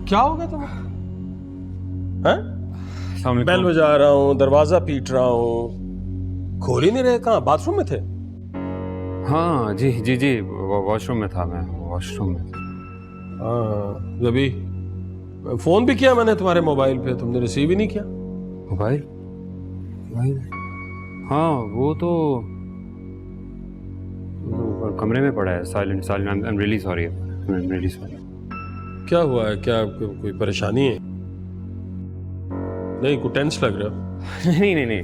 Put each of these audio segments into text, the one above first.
क्या हो गया तुम्हें? हैं? अस्सलाम बेल वालेकुम। बजा रहा हूँ, दरवाजा पीट रहा हूँ, खोल ही नहीं रहे। कहाँ, बाथरूम में थे? हाँ जी जी जी, वॉशरूम में था मैं, वॉशरूम में था। हाँ, अभी फोन भी किया मैंने तुम्हारे मोबाइल पे, तुमने रिसीव ही नहीं किया। मोबाइल मोबाइल हाँ वो तो ऊपर कमरे में पड़ा है, silent silent. I am really sorry, I am really sorry. क्या हुआ है? क्या कोई परेशानी है? नहीं, कुछ टेंस लग रहा हो। नहीं नहीं नहीं,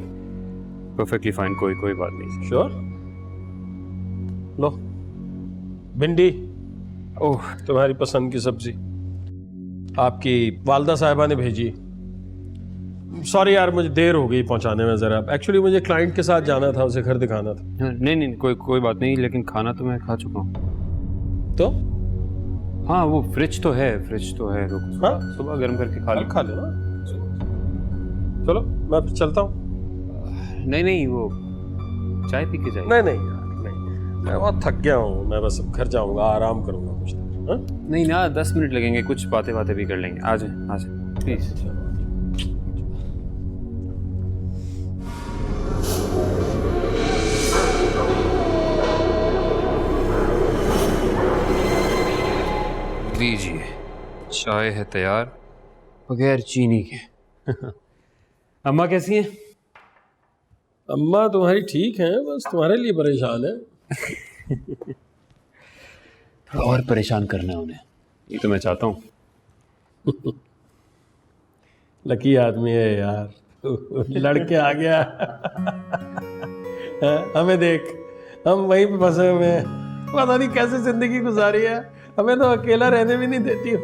परफेक्टली फाइन, कोई कोई बात नहीं। श्योर? लो, भिंडी, ओह तुम्हारी पसंद की सब्जी आपकी वालदा साहिबा ने भेजी। सॉरी यार, मुझे देर हो गई पहुंचाने में। जरा एक्चुअली मुझे क्लाइंट के साथ जाना था, उसे घर दिखाना था। नहीं नहीं, कोई कोई बात नहीं, लेकिन खाना तो मैं खा चुका हूँ। तो हाँ वो फ्रिज तो है, फ्रिज तो है, रुक हाँ? सुबह गर्म करके खा कल ली। खा लेना। चलो मैं फिर चलता हूँ। नहीं नहीं, वो चाय पी के जाइए। नहीं नहीं यार, नहीं, मैं बहुत थक गया हूँ। मैं बस अब घर जाऊंगा, आराम करूंगा कुछ देर। हाँ? नहीं ना, 10 मिनट लगेंगे, कुछ बातें बातें भी कर लेंगे। आ जाए प्लीज। लीजिए, चाय है तैयार, बगैर चीनी के। अम्मा कैसी हैं? अम्मा तुम्हारी ठीक है, बस तुम्हारे लिए परेशान है। थोड़ा और परेशान करना है उन्हें, ये तो मैं चाहता हूँ। लकी आदमी है यार, लड़के आ गया। हमें देख, हम वहीं पे फंसे हुए हैं, पता नहीं कैसे जिंदगी गुजारी है। हमें तो अकेला रहने भी नहीं देती हो।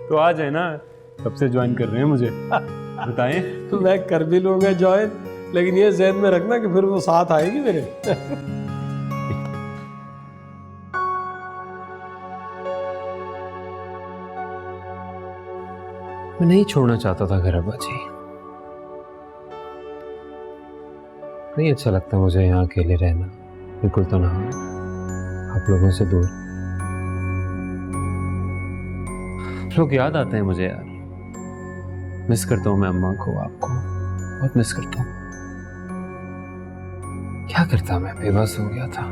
तो आ जाए ना, कब से ज्वाइन कर रहे हैं मुझे, बताएं। तो मैं कर भी लूंगा ज्वाइन, लेकिन ये ज़हन में रखना कि फिर वो साथ आएगी मेरे। मैं नहीं छोड़ना चाहता था घर अब्बा जी, नहीं अच्छा लगता मुझे यहाँ अकेले रहना, बिल्कुल तो ना आप लोगों से दूर। आप लोग याद आते हैं मुझे यार, मिस करता हूँ मैं अम्मा को, आपको बहुत मिस करता हूँ। क्या करता, मैं बेबस हो गया था।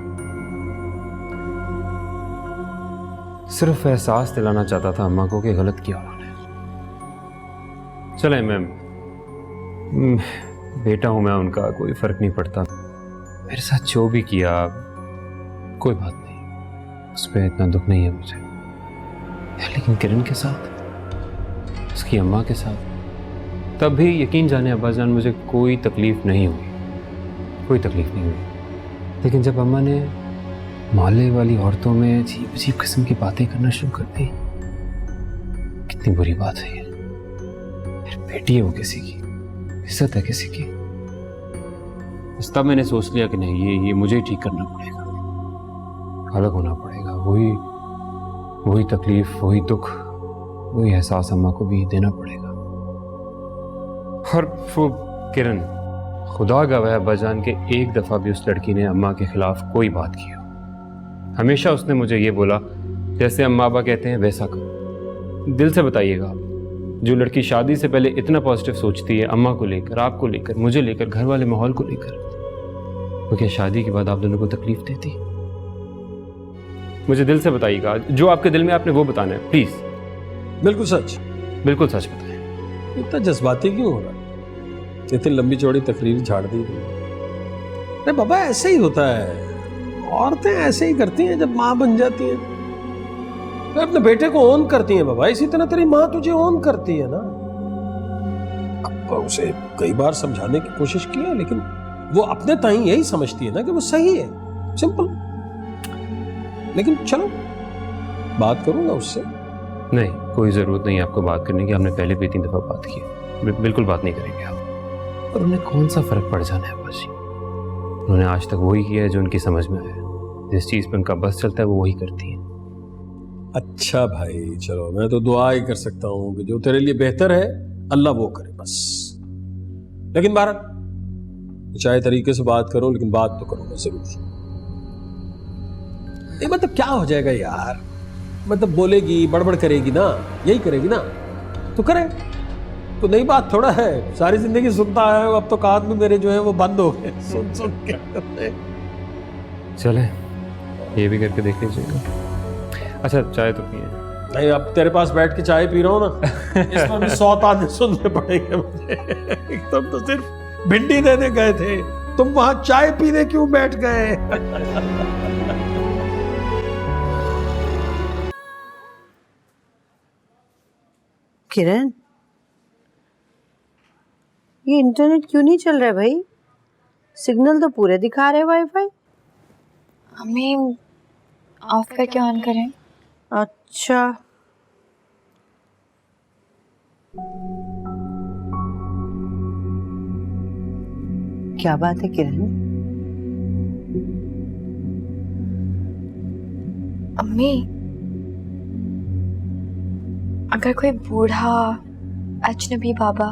सिर्फ एहसास दिलाना चाहता था अम्मा को कि गलत किया उन्होंने। चले मैम, बेटा हूं मैं उनका, कोई फर्क नहीं पड़ता। मेरे साथ जो भी किया कोई बात नहीं, उस पर इतना दुख नहीं है मुझे। लेकिन किरण के साथ, उसकी अम्मा के साथ, तब भी यकीन जाने अब्बाजान मुझे कोई तकलीफ नहीं हुई, कोई तकलीफ नहीं हुई। लेकिन जब अम्मा ने मोहल्ले वाली औरतों में अजीब अजीब किस्म की बातें करना शुरू कर दी, कितनी बुरी बात है ये। फिर बेटी है वो किसी की, इज्जत है किसी की। बस तब मैंने सोच लिया कि नहीं, ये मुझे ही ठीक करना पड़ेगा, अलग होना पड़ेगा। वही तकलीफ, वही दुख, वही एहसास अम्मा को भी देना पड़ेगा। और वो किरण, खुदा गवाह अब्बाजान के एक दफ़ा भी उस लड़की ने अम्मा के खिलाफ कोई बात की हो। हमेशा उसने मुझे ये बोला, जैसे अम्मा अब्बा कहते हैं वैसा करो। दिल से बताइएगा आप, जो लड़की शादी से पहले इतना पॉजिटिव सोचती है अम्मा को लेकर, आपको लेकर, मुझे लेकर, घर वाले माहौल को लेकर, वो क्या शादी के बाद आप दोनों को तकलीफ देती? मुझे दिल से बताइएगा, जो आपके दिल में आपने वो बताना है, प्लीज। बिल्कुल सच, बिल्कुल सच बताएं। इतना जज्बाती क्यों हो रहा? इतनी लंबी चौड़ी तकरीर झाड़ दी गई। अरे बाबा, ऐसे ही होता है, औरतें ऐसे ही करती हैं जब माँ बन जाती हैं। तो अपने बेटे को ओन करती हैं बाबा, इसी तरह तेरी माँ तुझे ओन करती है ना। अब उसे कई बार समझाने की कोशिश की है, लेकिन वो अपने ताई यही समझती है ना कि वो सही है, सिंपल। लेकिन चलो, बात करूंगा उससे। नहीं, कोई ज़रूरत नहीं आपको बात करने की, हमने पहले भी 3 दफ़ा बात की है। बिल्कुल बात नहीं करेंगे आप। और उन्हें कौन सा फ़र्क पड़ जाना है बाजी, उन्होंने आज तक वही किया है जो उनकी समझ में आया। जिस चीज़ पर उनका बस चलता है वो वही करती है। अच्छा भाई, चलो मैं तो दुआ ही ne कर सकता हूँ कि जो तेरे लिए बेहतर है अल्लाह वो करे बस। लेकिन बहरहाल, चाहे तरीके से बात करो, लेकिन बात तो करूंगा जरूर। नहीं मतलब क्या हो जाएगा यार, मतलब बोलेगी, बड़बड़ करेगी ना, यही करेगी ना, तो करे। तो नई बात थोड़ा है, सारी जिंदगी सुनता है, अब तो कान में मेरे जो है वो बंद हो गए सुन सुन के। चले ये भी करके देख लीजिएगा। अच्छा चाय तो पिए। नहीं, अब तेरे पास बैठ के चाय पी रहा हूँ ना, इसमें भी 100 ताने सुनने पड़ेंगे मुझे। एकदम तो सिर्फ भिंडी देने गए थे, तुम वहां चाय पीने क्यों बैठ गए? किरण, ये इंटरनेट क्यों नहीं चल रहा है भाई? सिग्नल तो पूरे दिखा रहे वाईफाई। हमें ऑफ करके ऑन करें? अच्छा, क्या बात है किरण? अम्मी, अगर कोई बूढ़ा अजनबी बाबा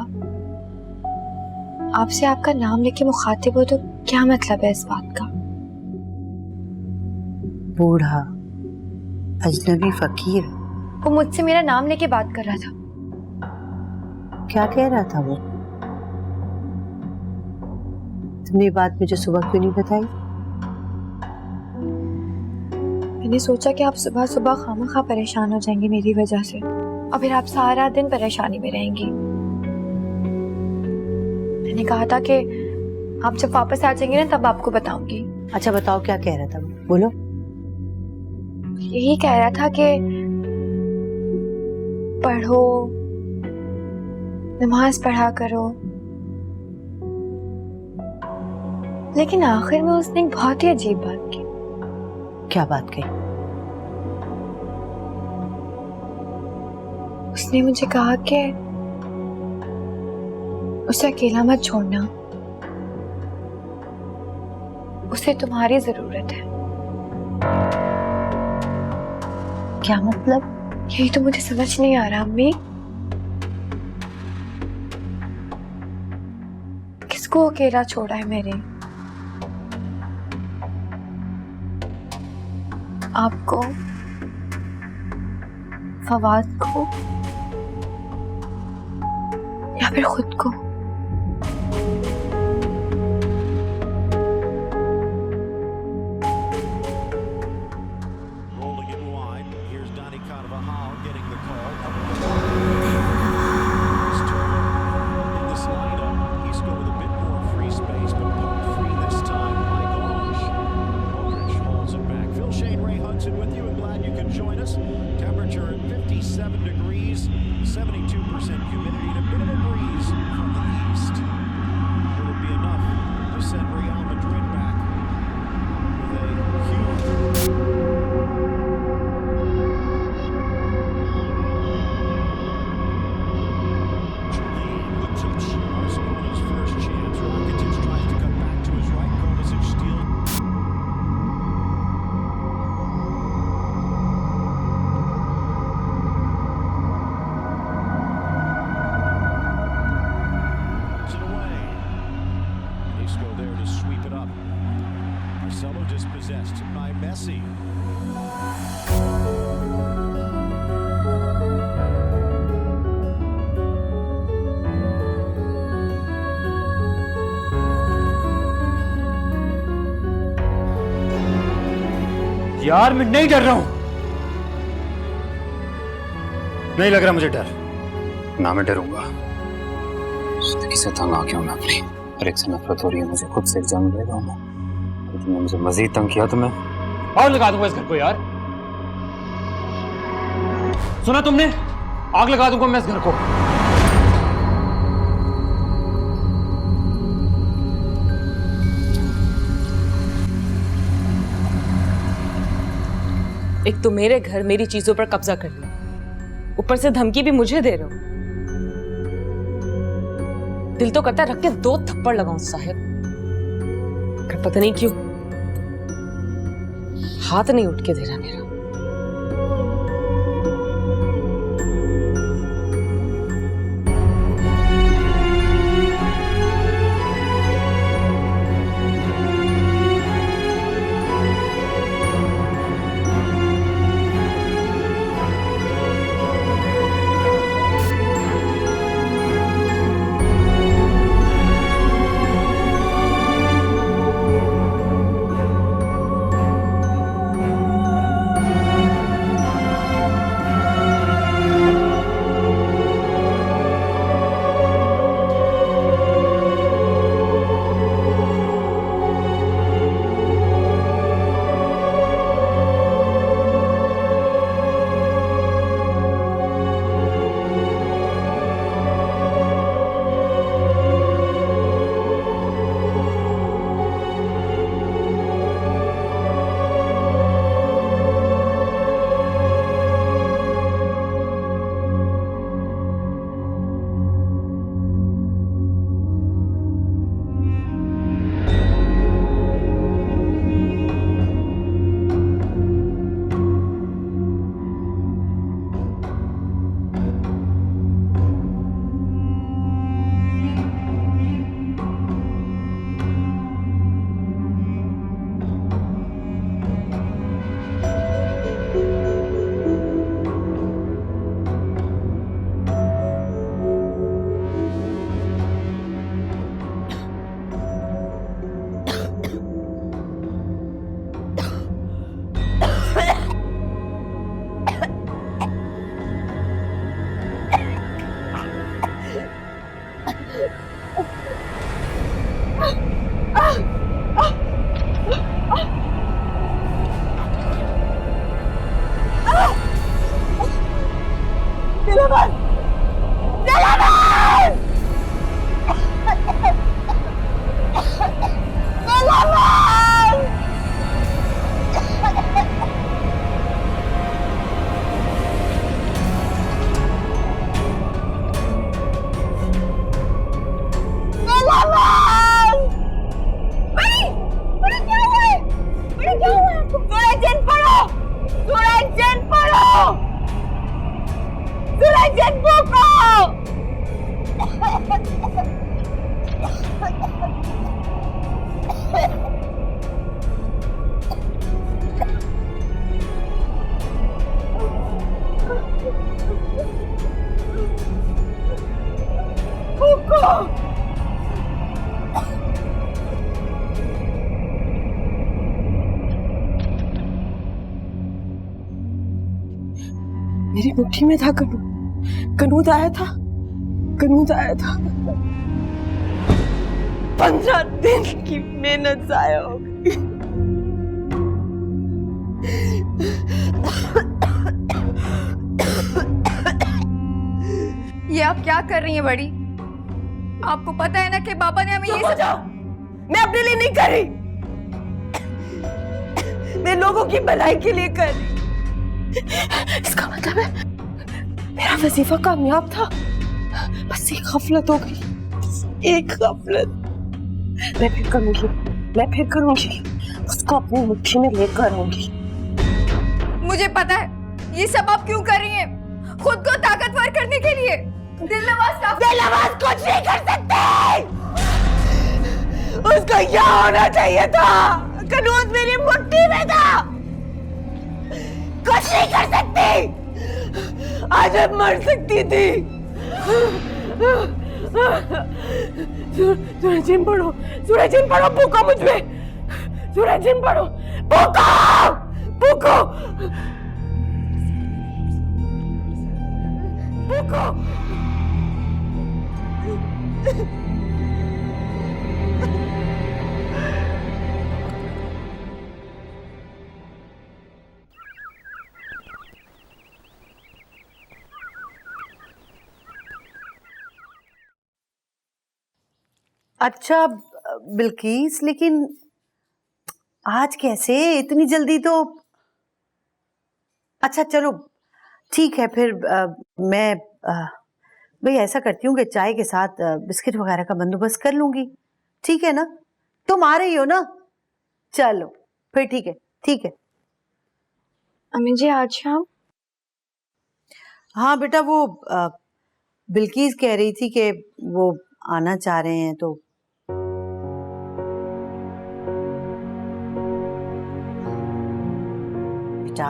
आपसे आपका नाम लेके मुखातिब हो तो क्या मतलब है इस बात का? बूढ़ा अजनबी फकीर? वो मुझसे मेरा नाम लेके बात कर रहा था। क्या कह रहा था वो? तुमने ये बात मुझे सुबह क्यों नहीं बताई? मैंने सोचा कि आप सुबह सुबह खामखा परेशान हो जाएंगे मेरी वजह से, और फिर आप सारा दिन परेशानी में रहेंगी। मैंने कहा था कि आप जब वापस आ जाएंगे ना तब आपको बताऊंगी। अच्छा बताओ, क्या कह रहा था वो? बोलो। यही कह रहा था कि पढ़ो, नमाज पढ़ा करो, लेकिन आखिर में उसने एक बहुत ही अजीब बात की। क्या बात कही? उसने मुझे कहा कि उसे अकेला मत छोड़ना, उसे तुम्हारी जरूरत है। क्या मतलब? यही तो मुझे समझ नहीं आ रहा अम्मी, किसको अकेला छोड़ा है मेरे? आपको, फवाद को, या फिर खुद को? Dispossessed by Messi. यार मैं नहीं डर रहा हूं, नहीं लग रहा मुझे डर। ना मैं डरूंगा, जिंदगी से तंग आ गया हूं मैं अपनी, हर एक से नफरत हो रही है मुझे, खुद से जंग ले रहा हूं मैं। तुमने मुझे मजीद तंग किया तो मैं आग लगा दूंगा इस घर को। यार सुना तुमने? आग लगा दूंगा मैं इस घर को। एक तो मेरे घर मेरी चीजों पर कब्जा कर लिया, ऊपर से धमकी भी मुझे दे रहे हो। दिल तो करता रख के 2 थप्पड़ लगाऊं साहिब, पर पता नहीं क्यों हाथ नहीं उठ के दे रहा मेरा। मेरी मुट्ठी में था कनू, कनूद आया था, कनूद आया था। 15 दिन की मेहनत जाया हो गई। ये आप क्या कर रही हैं बड़ी? आपको पता है ना कि पापा ने हमें ये सब... मैं अपने लिए नहीं कर रही, मैं लोगों की भलाई के लिए कर रही। इसका मतलब है मेरा वजीफा कामयाब था, बस एक गफलत हो गई, एक गफलत। मैं फिर करूंगी, उसको अपनी मुट्ठी में लेकर आऊंगी। मुझे पता है ये सब आप क्यों कर रही हैं, खुद को ताकतवर करने के लिए। दिलनवाज कुछ नहीं कर सकते, उसको क्या होना चाहिए था, कनूद मेरी मुट्ठी में था, कुछ नहीं कर सकती, आज अब मर सकती थी। सूरजिन पढ़ो, सूरजिन पढ़ो, भूखो मुझ में, सूरजिन पढ़ो, भूखो, भूखो, भूखो। अच्छा बिल्किस, लेकिन आज कैसे, इतनी जल्दी तो? अच्छा चलो ठीक है फिर, मैं भाई ऐसा करती हूँ कि चाय के साथ बिस्किट वगैरह का बंदोबस्त कर लूंगी, ठीक है ना? तुम आ रही हो ना? चलो फिर ठीक है, ठीक है। अम्मी जी आज शाम? हाँ बेटा, वो बिल्किस कह रही थी कि वो आना चाह रहे हैं, तो बेटा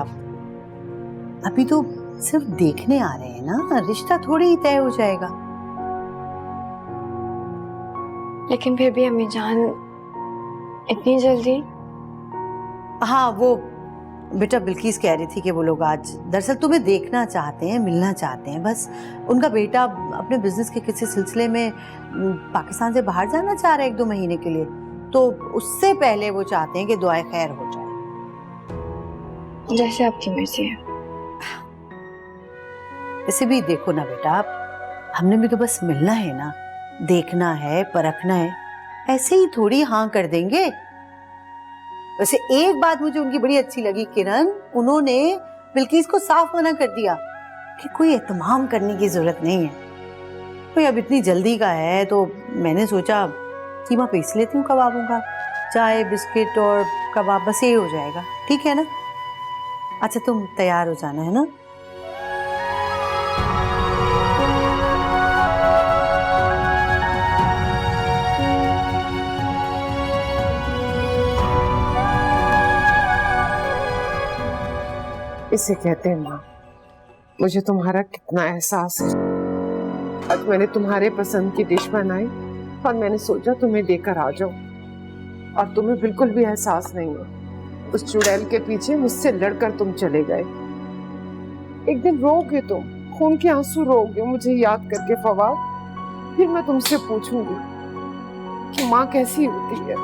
अभी तो सिर्फ देखने आ रहे हैं ना, रिश्ता थोड़ी ही तय हो जाएगा। लेकिन फिर भी अम्मी जान, इतनी जल्दी? हाँ वो बेटा बिल्किस कह रही थी कि वो लोग आज दरअसल तुम्हें देखना चाहते हैं, मिलना चाहते हैं। बस उनका बेटा अपने बिजनेस के किसी सिलसिले में पाकिस्तान से बाहर जाना चाह रहा है 1-2 महीने के लिए, तो उससे पहले वो चाहते हैं कि दुआए खैर हो जाए। जैसे आपकी मर्जी है। वैसे भी देखो ना बेटा, हमने भी तो बस मिलना है ना, देखना है, परखना है, ऐसे ही थोड़ी हाँ कर देंगे। वैसे एक बात मुझे उनकी बड़ी अच्छी लगी किरण, उन्होंने बिल्किस को साफ मना कर दिया कि कोई एहतमाम करने की जरूरत नहीं है। कोई अब इतनी जल्दी का है तो मैंने सोचा कीमा पीस लेती हूँ कबाबों का, चाय बिस्किट और कबाब, बस ये हो जाएगा, ठीक है ना? अच्छा तुम तैयार हो जाना, है ना? इसे कहते हैं माँ, मुझे तुम्हारा कितना एहसास है। आज मैंने तुम्हारे पसंद की डिश बनाई और मैंने सोचा तुम्हें देकर आ जाऊं, और तुम्हें बिल्कुल भी एहसास नहीं है। उस चुड़ैल के पीछे मुझसे लड़कर तुम चले गए। एक दिन रोओगे तुम, खून के आंसू रोओगे मुझे याद करके फवाद। फिर मैं तुमसे पूछूंगी कि माँ कैसी होती है।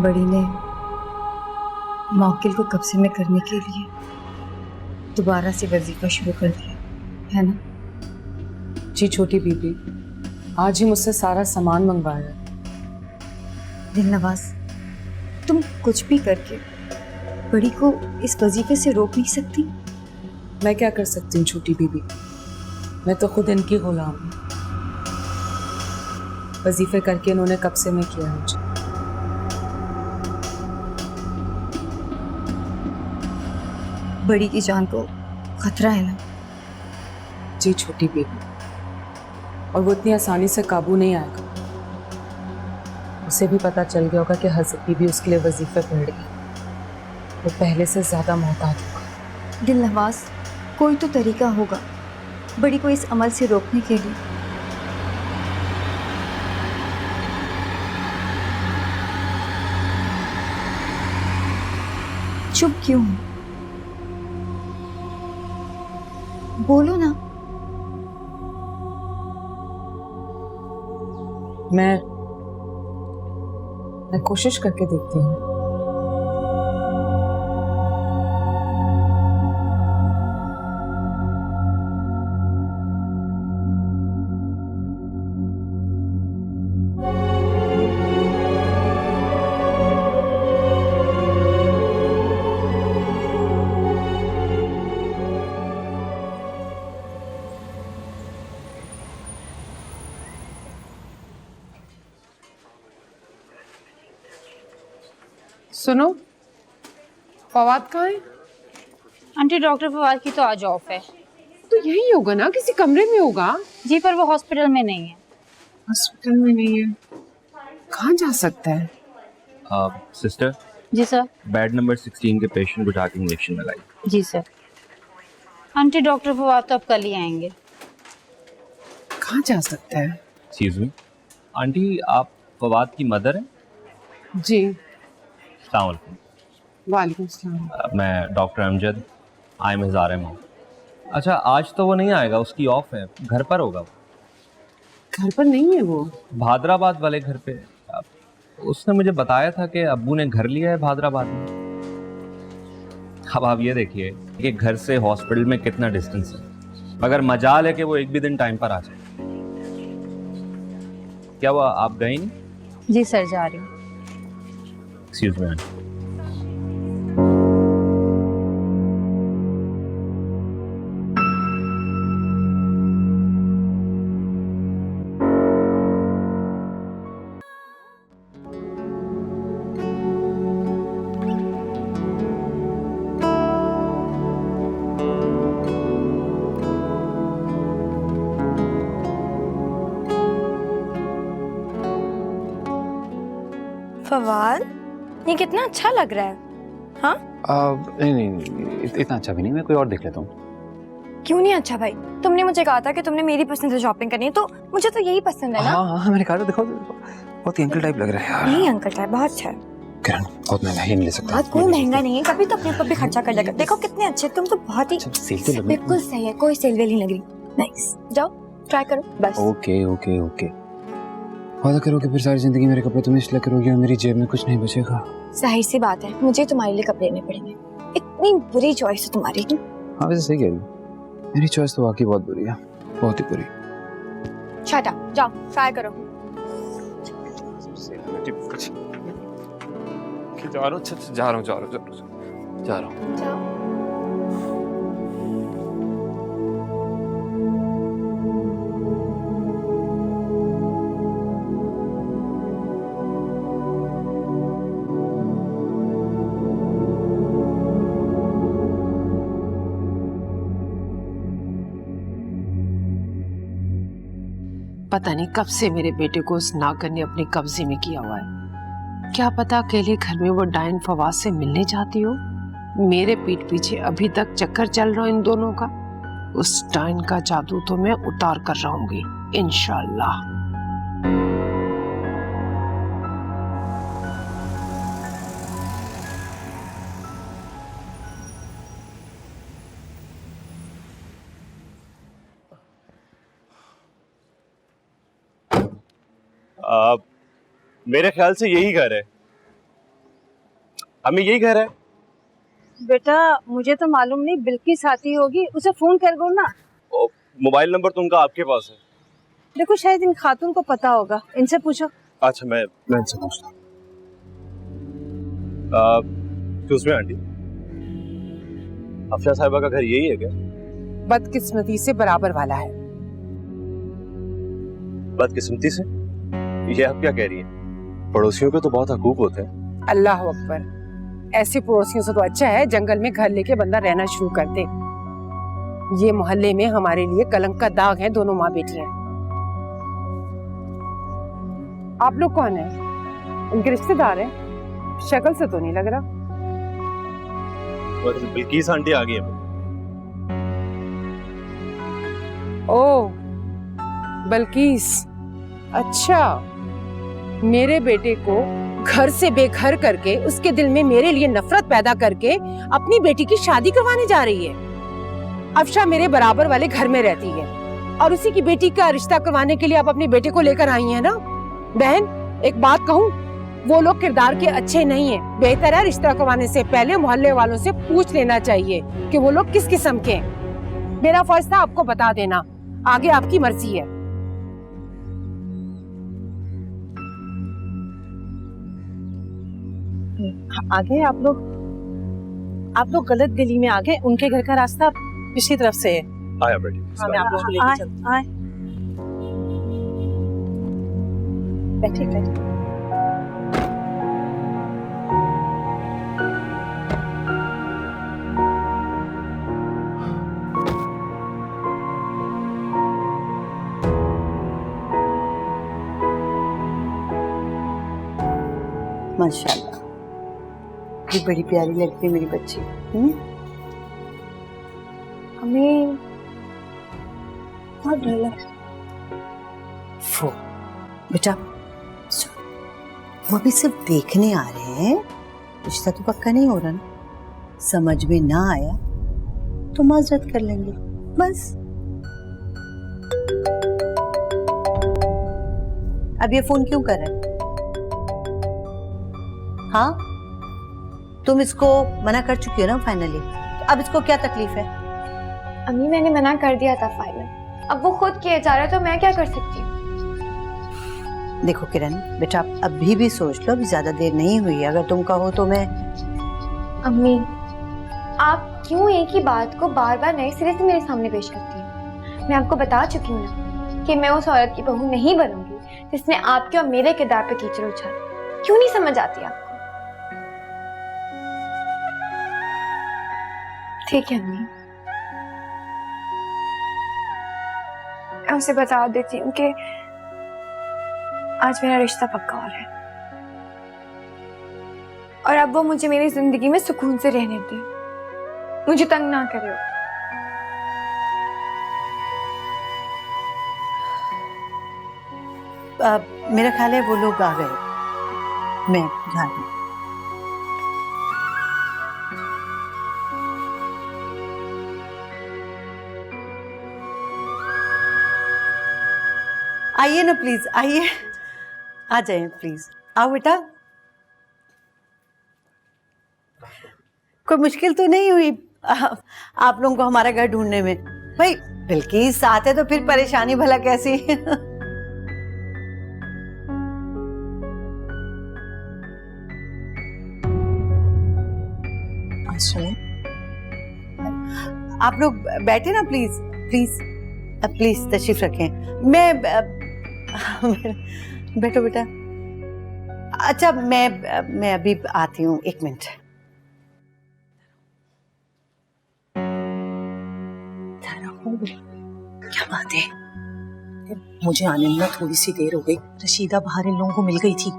बड़ी ने मौकिल को कब्जे में करने के लिए दोबारा से वजीफा शुरू कर दिया है ना? जी छोटी बीबी, आज ही मुझसे सारा सामान मंगवाया। दिलनवाज, तुम कुछ भी करके बड़ी को इस वजीफे से रोक नहीं सकती? मैं क्या कर सकती हूँ छोटी बीबी, मैं तो खुद इनकी गुलाम हूँ। वजीफे करके इन्होंने कब्जे में किया मुझे। बड़ी की जान को खतरा है ना? जी छोटी बेबी, और वो इतनी आसानी से काबू नहीं आएगा। उसे भी पता चल गया होगा कि हज़रत बीबी उसके लिए वजीफे पढ़ रही है। वो पहले से ज़्यादा मोहताज होगा। दिलनवाज, कोई तो तरीका होगा बड़ी को इस अमल से रोकने के लिए। चुप क्यों हो? बोलो ना। मैं कोशिश करके देखती हूँ। सुनो, फवाद कहाँ है? आंटी, डॉक्टर फवाद की तो आज ऑफ है। तो यही होगा ना, किसी कमरे में होगा। जी, पर वो हॉस्पिटल में नहीं है। हॉस्पिटल में नहीं है? कहाँ जा सकता है? सिस्टर, जी सर। बेड नंबर 16 के पेशेंट को जाके इंजेक्शन लगाई। जी सर। आंटी, डॉक्टर फवाद तो अब कल ही आएंगे। कहाँ जा सकता है? एक्सक्यूज मी आंटी, आप फवाद की मदर हैं? जी। अस्सलाम वालेकुम। वालेकुम सलाम। मैं doctor Amjad, I am his RM। अच्छा, आज तो वो नहीं आएगा, उसकी ऑफ है, घर पर होगा। घर पर नहीं है वो? भादराबाद वाले घर पे। उसने मुझे बताया था कि अब्बू ने घर लिया है भादराबाद में। अब आप ये देखिए कि घर से हॉस्पिटल में कितना डिस्टेंस है, मगर मजाल है कि वो एक भी दिन टाइम पर आ जाए। क्या वो आप गए नहीं? जी सर, जा रही हूँ। Excuse me. फवाद, ये कितना अच्छा लग रहा है। हाँ? नहीं, इतना अच्छा भी नहीं, मैं कोई और देख लेता हूँ। क्यों नहीं अच्छा भाई? तुमने मुझे कहा था कि तुमने मेरी पसंद से शॉपिंग करनी है, तो मुझे तो यही पसंद है ना। हाँ, मैंने कहा था। देखो बहुत ही अंकल टाइप लग रहा है यार। नहीं अंकल टाइप, बहुत अच्छा है। किरण, बहुत महंगा है, नहीं ले सकता। बहुत कोई महंगा नहीं है, कभी तो अपने ऊपर भी खर्चा कर लेगा। देखो कितने अच्छे, तुम तो बहुत ही सेल तो लग रही। बिल्कुल सही है, कोई सेल वेल नहीं लग रही। नाइस, जाओ ट्राई करो बस। Okay okay okay. वादा करो कि फिर सारी जिंदगी मेरे कपड़े तुम्हें इसलिए करोगे और मेरी जेब में कुछ नहीं बचेगा। जाहिर सी बात है, मुझे तुम्हारे लिए कपड़े लेने पड़ेंगे। इतनी बुरी चॉइस है तुम्हारी। हाँ वैसे सही कह रही हूँ, मेरी चॉइस तो वाकई बहुत बुरी है, बहुत ही बुरी। शट अप, जाओ ट्राई करो। जा रहा हूँ। जाओ। पता नहीं कब से मेरे बेटे को उस नागर ने अपने कब्जे में किया हुआ है। क्या पता अकेले घर में वो डायन फवाद से मिलने जाती हो। मेरे पीठ पीछे अभी तक चक्कर चल रहा इन दोनों का। उस डायन का जादू तो मैं उतार कर रहूंगी इंशाल्लाह। मेरे ख्याल से यही घर है। हमें यही घर है। बेटा मुझे तो मालूम नहीं, बिल्किस आती होगी, उसे फोन कर दो ना। मोबाइल नंबर तो उनका आपके पास है। देखो शायद इन खातून को पता होगा, इनसे पूछो। अच्छा मैं इनसे पूछता हूँ। उसमें आंटी, अफशा साहिबा का घर यही है क्या? बदकिस्मती से बराबर वाला है। बदकिस्मती से? ये आप क्या कह रही हैं? पड़ोसियों के तो बहुत हकूक होते हैं। अल्लाह अकबर, ऐसे पड़ोसियों से तो अच्छा है जंगल में घर लेके बंदा रहना शुरू कर दे। ये मोहल्ले में हमारे लिए कलंक का दाग है दोनों माँ बेटियां। आप लोग कौन है? उनके रिश्तेदार हैं? शक्ल से तो नहीं लग रहा। बिल्किस आंटी आ गई है। ओ बल्किस, अच्छा मेरे बेटे को घर से बेघर करके उसके दिल में मेरे लिए नफरत पैदा करके अपनी बेटी की शादी करवाने जा रही है। अफशा मेरे बराबर वाले घर में रहती है और उसी की बेटी का रिश्ता करवाने के लिए आप अपने बेटे को लेकर आई हैं ना। बहन एक बात कहूँ, वो लोग किरदार के अच्छे नहीं है। बेहतर है रिश्ता करवाने से पहले मोहल्ले वालों से पूछ लेना चाहिए कि वो लोग किस किस्म के हैं। मेरा फर्ज था आपको बता देना, आगे आपकी मर्जी है। आगे आप लोग गलत गली में आ गए। उनके घर का रास्ता पिछली तरफ से है। आया बेटी। हाँ, मैं आप लोग को लेके चलती हूँ। बैठिए बैठिए। माशाल्लाह, ये बड़ी प्यारी लगती है मेरी बच्ची। हमें बहुत डर लग रहा वो बेटा, वो अभी सिर्फ देखने आ रहे हैं, रिश्ता तो पक्का नहीं हो रहा ना। समझ में ना आया तो माजरत कर लेंगे बस। अब ये फोन क्यों कर रहे हैं? हाँ, तुम इसको मना कर चुकी हो ना फाइनली, तो अब इसको क्या तकलीफ है? अम्मी मैंने मना कर दिया था फाइनल, अब वो खुद किए जा रहा है तो मैं क्या कर सकती हूँ। देखो किरण बेटा, आप अभी भी सोच लो, अभी ज्यादा देर नहीं हुई। अगर तुम कहो तो मैं। अम्मी आप क्यों एक ही बात को बार बार नए सिरे से मेरे सामने पेश करती हैं? मैं आपको बता चुकी हूँ ना कि मैं उस औरत की बहू नहीं बनूंगी जिसने आपके और मेरे किरदार पे कीचड़ उछाला। क्यों नहीं समझ आती आपको? ठीक है अम्मी, मैं उसे बता देती हूँ कि आज मेरा रिश्ता पक्का हो रहा है और अब वो मुझे मेरी जिंदगी में सुकून से रहने दे, मुझे तंग ना करे। मेरा ख्याल है वो लोग आ गए, मैं जा रही हूँ। आइए ना प्लीज, आइए, आ जाइए प्लीज, आओ बेटा। कोई मुश्किल तो नहीं हुई आप लोगों को हमारा घर ढूंढने में? भाई बिल्किस साथ है तो फिर परेशानी भला कैसी? आप लोग बैठे ना प्लीज, प्लीज प्लीज तशरीफ रखें। मैं बैठो बेटा। अच्छा मैं अभी आती हूँ, 1 मिनट। क्या बात है? मुझे आने में थोड़ी सी देर हो गई। रशीदा बाहर इन लोगों को मिल गई थी।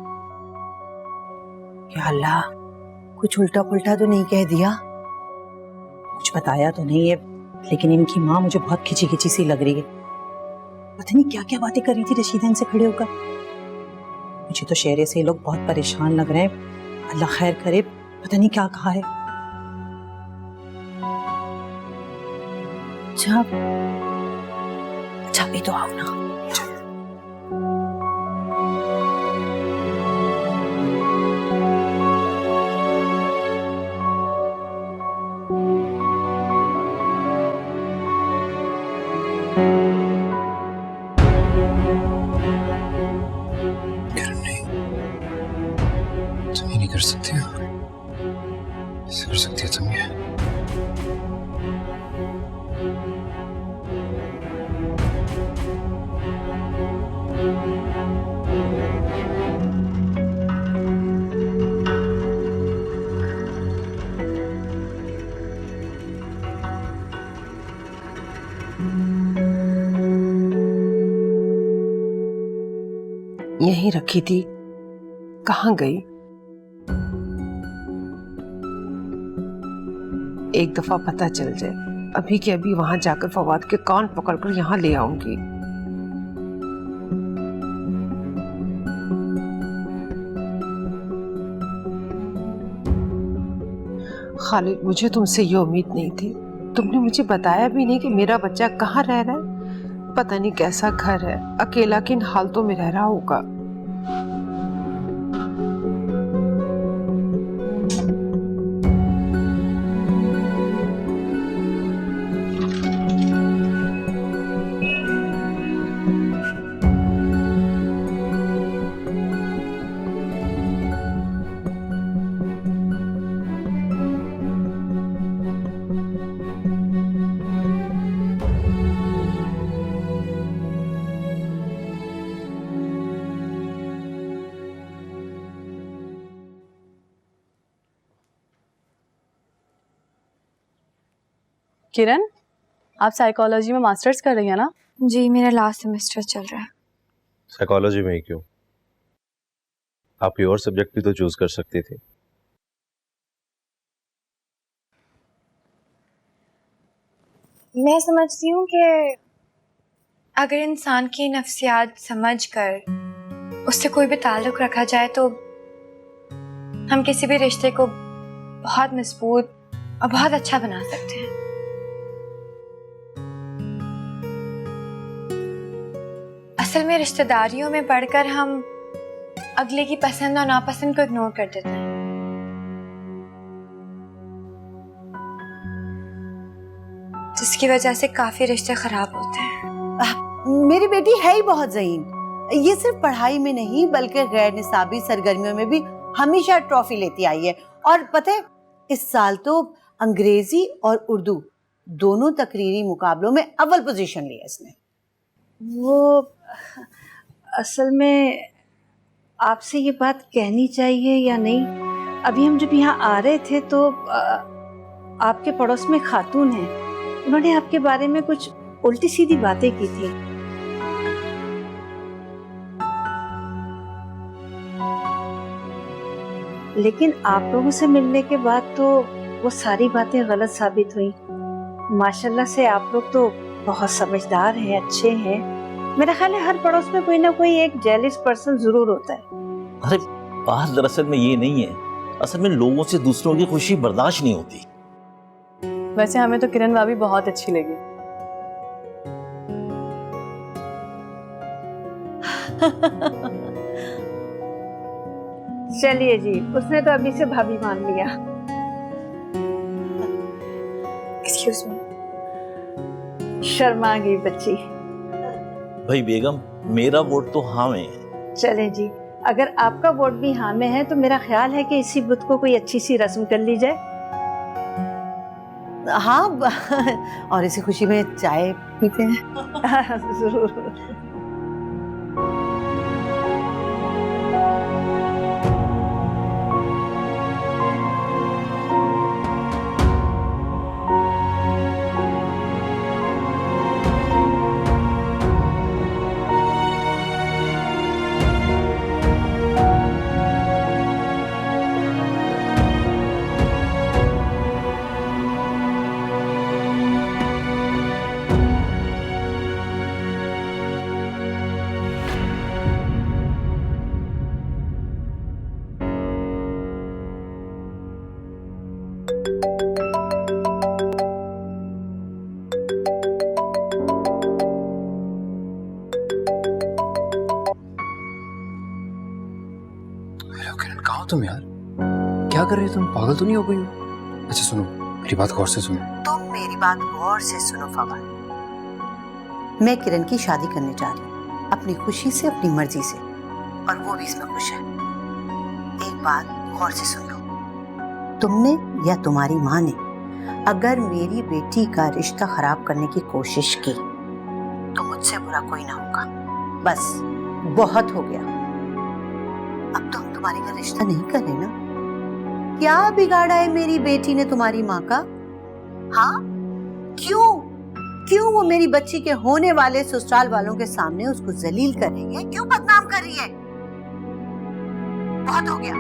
या अल्लाह, कुछ उल्टा पुल्टा तो नहीं कह दिया? कुछ बताया तो नहीं है, लेकिन इनकी माँ मुझे बहुत खिंची खिंची सी लग रही है। पता नहीं क्या क्या बातें कर रही थी रशीदा इनसे खड़े होकर। मुझे तो शहरे से ये लोग बहुत परेशान लग रहे हैं। अल्लाह खैर करे, पता नहीं क्या कहा है। अच्छा भी तो आओ ना। तुम ये नहीं कर सकती हो, ऐसे कर सकती है तुम ये? यहीं रखी थी, कहाँ गई? एक दफा पता चल जाए, अभी के अभी वहां जाकर फवाद के कान पकड़कर यहाँ ले आऊंगी। खालिद, मुझे तुमसे ये उम्मीद नहीं थी। तुमने मुझे बताया भी नहीं कि मेरा बच्चा कहाँ रह रहा है। पता नहीं कैसा घर है, अकेला किन हालतों में रह रहा होगा। किरण, आप साइकोलॉजी में मास्टर्स कर रही हैं ना? जी, मेरा लास्ट सेमेस्टर चल रहा है। साइकोलॉजी में ही क्यों? आप कोई और सब्जेक्ट भी तो चूज कर सकती थी। मैं समझती हूँ कि अगर इंसान की नफ्सियात समझकर उससे कोई भी ताल्लुक रखा जाए तो हम किसी भी रिश्ते को बहुत मजबूत और बहुत अच्छा बना सकते हैं। असल में रिश्तेदारियों में पढ़कर हम अगले की पसंद और नापसंद को इग्नोर कर देते हैं, जिसकी वजह से काफी रिश्ते खराब होते हैं। मेरी बेटी है ही बहुत ज़हीन। ये सिर्फ पढ़ाई में नहीं बल्कि गैर निसाबी सरगर्मियों में भी हमेशा ट्रॉफी लेती आई है। और पता है, इस साल तो अंग्रेजी और उर्दू दोनों तकरीरी मुकाबलों में अव्वल पोजीशन लिया इसने। वो असल में आपसे ये बात कहनी चाहिए या नहीं, अभी हम जब यहाँ आ रहे थे तो आपके पड़ोस में खातून है, उन्होंने आपके बारे में कुछ उल्टी सीधी बातें की थी। लेकिन आप लोगों से मिलने के बाद तो वो सारी बातें गलत साबित हुई। माशाल्लाह से आप लोग तो बहुत समझदार हैं, अच्छे हैं। मेरा ख्याल है हर पड़ोस में कोई ना कोई एक जेलिस पर्सन जरूर होता है। अरे बात दरअसल में ये नहीं है, असल में लोगों से दूसरों की खुशी बर्दाश्त नहीं होती। वैसे हमें तो किरण भाभी बहुत अच्छी लगी। चलिए जी, उसने तो अभी से भाभी मान लिया। Excuse me. शर्मा गई बच्ची। भाई बेगम, मेरा वोट तो हाँ में है। चले जी, अगर आपका वोट भी हाँ में है तो मेरा ख्याल है कि इसी बुध को कोई अच्छी सी रस्म कर ली जाए। हाँ, और इसी खुशी में चाय पीते हैं। जरूर। हेलो किरण, कहाँ हो तुम यार? क्या कर रहे हो तुम? पागल तो नहीं हो गई हो? अच्छा सुनो, मेरी बात गौर से सुनो। तुम मेरी बात गौर से सुनो फवाद। मैं किरण की शादी करने जा रही हूँ, अपनी खुशी से, अपनी मर्जी से, और वो भी इसमें खुश है। एक बात गौर से सुन लो, तुमने या तुम्हारी माँ ने अगर मेरी बेटी का रिश्ता खराब करने की कोशिश की तो मुझसे बुरा कोई ना होगा। बस बहुत हो गया। अब तो हम तुम्हारे घर रिश्ता नहीं कर रहे ना। क्या बिगाड़ा है मेरी बेटी ने तुम्हारी माँ का? हाँ, क्यों वो मेरी बच्ची के होने वाले ससुराल वालों के सामने उसको जलील कर रही है? क्यों बदनाम कर रही है? बहुत हो गया।